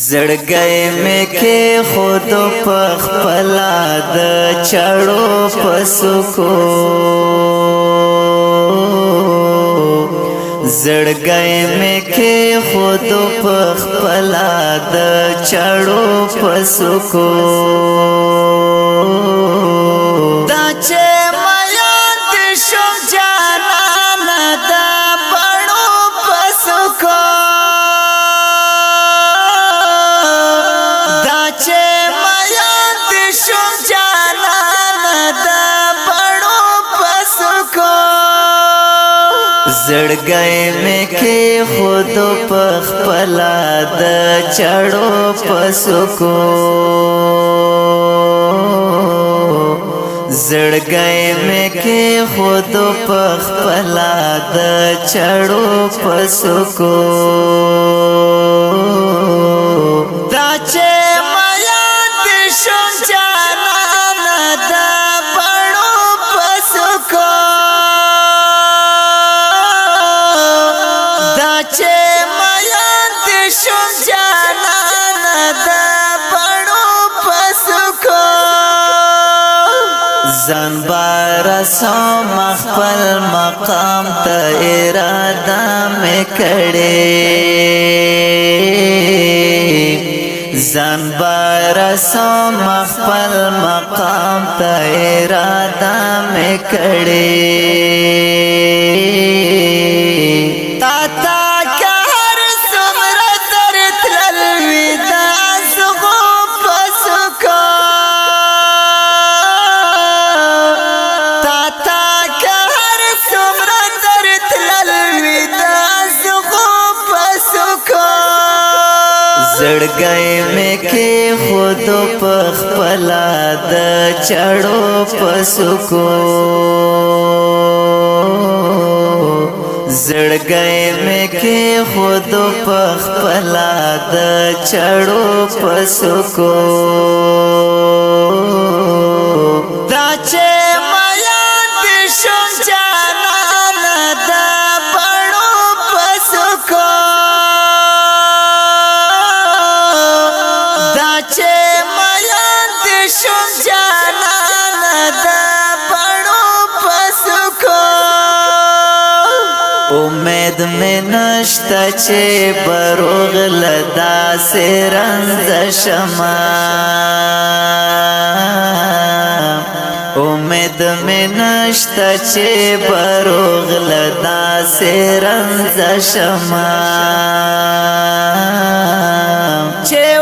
زړګي مې کې خود پخپلا د چړو پسکو زړګي مې کې خود پخپلا د چړو پسکو دا چې زړګي مې کې خود پخپلا د چړو پسکو زړګي مې کې خود پخپلا د چړو پسکو دا چې زن بارسو مخفل مقام تا اراده میں کڑے زن بارسو مخفل مقام تا اراده میں کڑے زړګي مې کې خود پخپلا د چړو پسکو زړګي مې کې خود پخپلا د چړو پسکو دا چې امید میں نشتا چه بروغ لدا سے رنز شما امید میں نشتا چه بروغ لدا سے رنز شما چه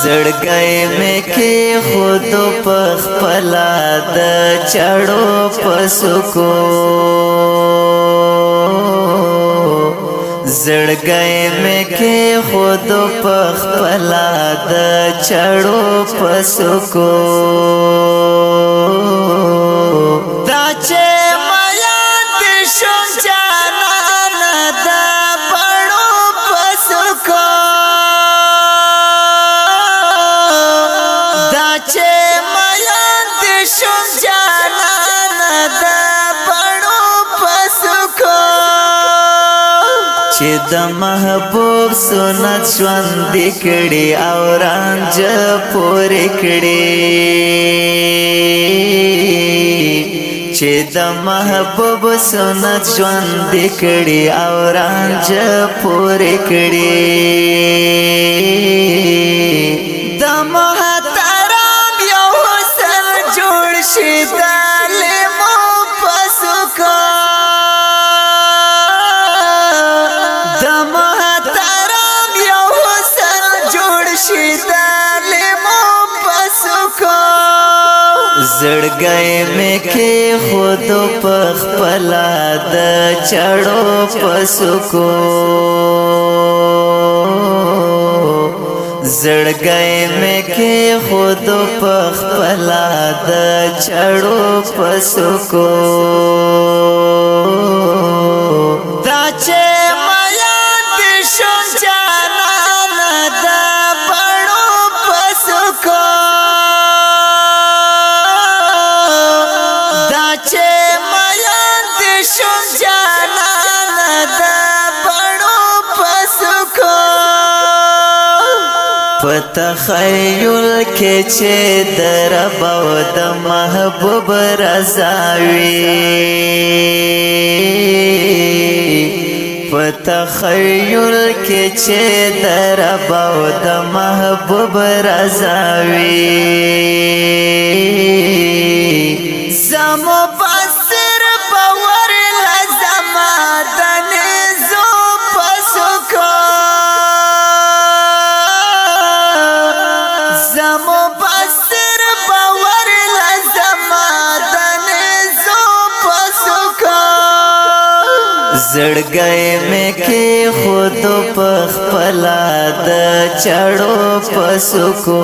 زړګي مې کې خود پخپلا د چړو پسکو زړګي مې کې خود پخپلا د چړو پسکو دا چې چې د محبوب سنت ژوند کړي او رانج پورې کړي چې د محبوب سنت ژوند کړي او رانج پورې کړي د محترم یو حسن جوړ شي زړګي مې کې خود پخپلا د چړو پسکو زړګي مې کې خود پخپلا د چړو پسکو دا چې میان فتخیل کې چې د رب او د محبوب رضا وي فتخیل کې چې د رب او د محبوب رضا وي زمو بصر باور لزما د نزو پسکو زمو بصر باور لزما د نزو پسکو زړګي مې کې خود پخپلا د چړو پسکو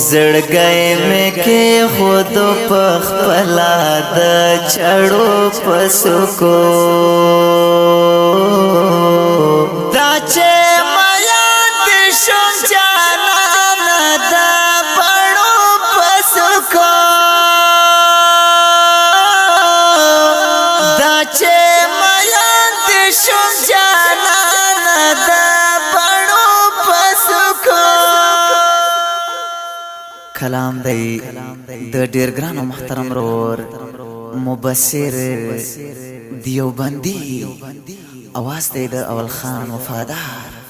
زړګي مې کې خود پخپلا د چړو پسکو دا چې میان دې شوم جانان د پړو پسکو دا چې میان دې شوم جانان د پړو پسکو کلام دی د ډیر ګران او محترم رور مبصر دیوبندی اواز دی د اول خان وفادار